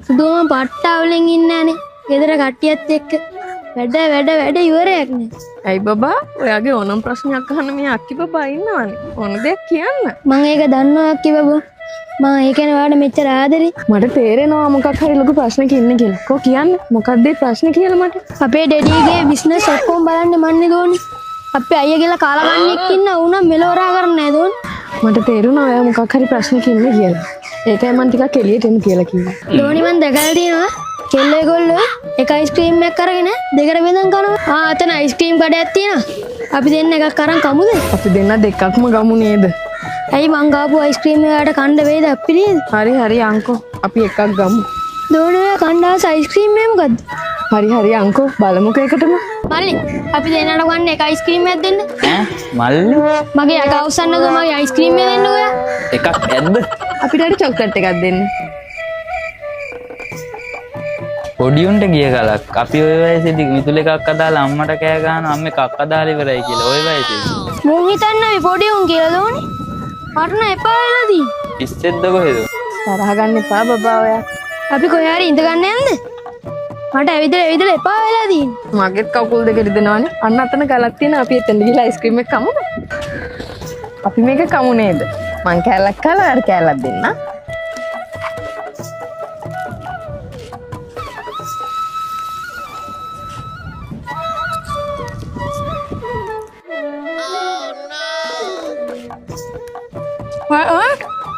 සුදුම පට්ටාවලෙන් ඉන්නේ නැනේ. ගෙදර කට්ටියත් එක්ක වැඩ ඉවරයක් නෑ. ඇයි බබා ඔයාගේ ඕනම් ප්‍රශ්නයක් අහන්න මේ අක්කි බබා ඉන්නවනේ. ඕන දෙයක් කියන්න. මම ඒක දන්නවා අක්කි බබා. මම ඒක නේ ඔයාලට මෙච්චර ආදරේ. මට තේරෙනවා මොකක් හරි ලොකු ප්‍රශ්නයක් ඉන්නේ කියලා. කො කියන්න. මොකක්ද ඒ ප්‍රශ්නේ කියලා මට? අපේ ඩැඩීගේ බිස්නස් ඔක්කොම බලන්න මන්නේ දෝනි. අපේ අයියා කියලා කාලගන්නෙක් ඉන්න උනා මෙලවරා කරන්නේ නෑ දෝනි. මට තේරුණා ඔයා මොකක් හරි ප්‍රශ්නයක් ඉන්නේ කියලා. ඒකයි මම ටිකක් එළියට එමු කියලා කිව්වේ. දෝනි මං දැකලා තියෙනවා. කෙල්ලේ ගොල්ලෝ එක අයිස්ක්‍රීම් එකක් අරගෙන දෙකට බෙදන් කනවා. අතන අයිස්ක්‍රීම් කඩයක් තියෙනවා. අපි දෙන්න එකක් අරන් කමුද? අපි දෙන්න දෙකක්ම ගමු නේද? ඇයි මං ගාපු අයිස්ක්‍රීම් එකට කන්න වේද අපි නේද? හරි අංකෝ අපි එකක් ගමු. දෝනි ඔය කණ්ඩායම අයිස්ක්‍රීම් එක මොකද්ද? හරි අංකෝ බලමුකෝ එකටම. මල්ලි අපි දෙන්නට ගන්න එක අයිස්ක්‍රීම් එකක් දෙන්න. මල්ලි මගේ අක අවසන්නද මගේ අයිස්ක්‍රීම් එක දෙන්න ඔයා. එකක් ඇද්ද? අපිට හරි චොක්ලට් එකක් දෙන්න. පොඩි උන්ට ගිය කලක් අපි ওই වයසේදී මිතුල එකක් අදාලා අම්මට කෑ ගහනවා අම්මේ කක් අදාලා ඉවරයි කියලා ওই වයසේදී. මං හිතන්නේ අපි පොඩි උන් කියලා දෝනි. මට නම් එපා වෙලා දී. ඉස්සෙද්ද කොහෙද? තරහ ගන්න එපා බබා ඔයා. අපි කොහේ හරි ඉඳ ගන්න යන්නද? මට ඇවිදලා එපා වෙලා දී. මගෙත් කකුල් දෙක රිදෙනවානේ. අන්න අතන ගලක් තියෙන අපි එතන ගිහලා අයිස්ක්‍රීම් එක කමුද? අපි මේක කමු නේද? මං කෑල්ලක් කාලා අර කෑල්ලක් දෙන්න.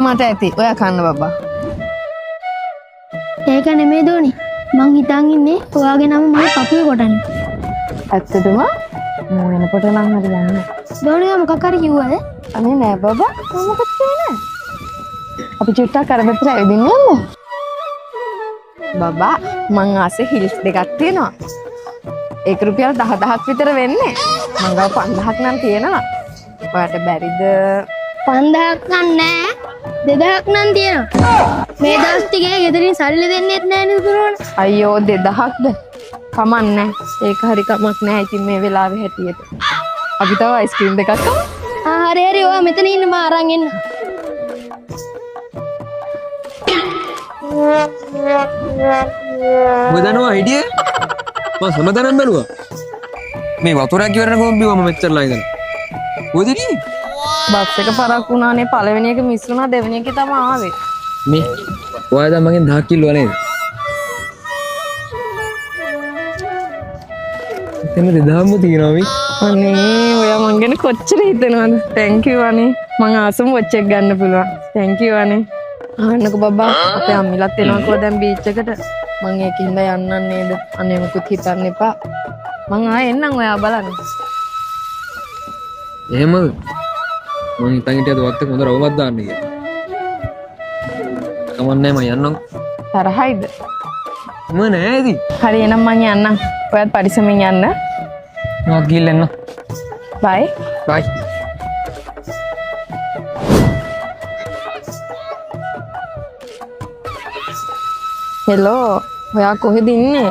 මට ඇති ඔයා කන්න බබා. ඒක නෙමෙයි දෝනි. මං හිතන් ඉන්නේ ඔයාගේ නම මගේ පපුවේ කොටන්නේ. ඇත්තටම මම එනකොට නම් හරි යන්නේ. දෝනි මොකක් හරි කිව්වද? අනේ නෑ බබා මොකක්ද කියන්නේ? අපි චුට්ටක් අර පැත්තට ඇවිදින්න යමු. බබා මං ආසේ හිල්ස් දෙකක් තියෙනවා. ඒක රුපියල් 10000ක් විතර වෙන්නේ. මං ගාව 5000ක් නම් තියෙනවා. ඔයාට බැරිද? 5000ක් නෑ 2000ක් නම් තියෙනවා. මේ දවස් ටිකේ ගෙදරින් සල්ලි දෙන්නෙත් නෑ නේද පුරවන? අයියෝ 2000ක්ද? කමන්නේ. ඒක හරි කමක් නෑ. ඉතින් මේ වෙලාවේ හැටියට. අපි තව අයිස්ක්‍රීම් දෙකක් කමු. හරි ඔයා මෙතන ඉන්න මම අරන් එන්න. මොකදනවා හිටියේ? මම සමතනම් බැලුවා. මේ වතුරක් ඉවරන කොහොම බිවම මෙච්චරලා ඉඳලා. කොහෙද ඉන්නේ? බස් එක පරක් වුණානේ පළවෙනි එක මිස් වුණා දෙවෙනි එකේ තමයි ආවේ. මේ ඔයා දැන් මගෙන් 1000 කිල්ලුවා නේද? එතන 2000ම තියෙනවා මේ. අනේ ඔයා මං ගැන කොච්චර හිතනවද? thank you අනේ. මං ආසම වොච් එක ගන්න පුළුවන්. thank you අනේ. අහන්නකෝ බබා අපේ අම්මිලත් එනවාකෝ දැන් බීච් එකට. මං ඒකින්ද යන්නම් නේද? අනේ මොකුත් හිතන්න එපා. මං ආයෙ එන්නම් ඔයා බලන්න. එහෙමද? මං හිතන් හිටියද වත් එක හොඳ රවුමක් දාන්න කියලා. කමන්නේ මම යන්නම්. තරහයිද? මම නෑදී. හරි එහෙනම් මං යන්නම්. ඔයත් පරිස්සමෙන් යන්න. මම ගිහින් එන්න. bye. bye. hello. ඔයා කොහෙද ඉන්නේ?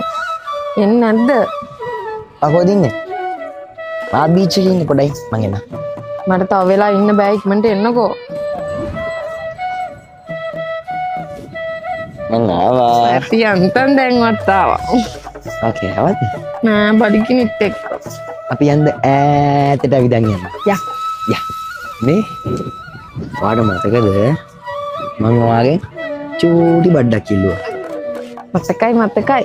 එන්නේ නැද්ද? කොහෙද ඉන්නේ? ආ බීච් එකේ ඉන්නේ පොඩයි මං එන්න. මට තව වෙලා ඉන්න බෑ ඉක්මනට එන්නකෝ. මං ආවා. ඇති අන්තන් දැන්වත් ආවා. ඕකේ ආවද? නෑ බඩි කිනිත් එක්ක. අපි යන්න ඈතට විදන් යන්න. යා. යා. මේ ඔයාට මතකද මං ඔයාගේ චූටි බඩක් කිල්ලුවා. මතකයි.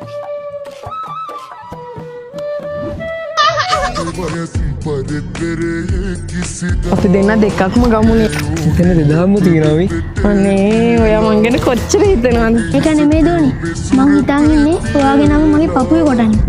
අපි දෙන්න දෙකක්ම ගමුනේ. එතන 2000ම තියෙනවා මේ. අනේ ඔයා මං ගැන කොච්චර හිතනවද? ඒක නෙමෙයි දෝනි. මං හිතන් ඉන්නේ ඔයාගේ නම මගේ පපුවේ කොටන්නේ.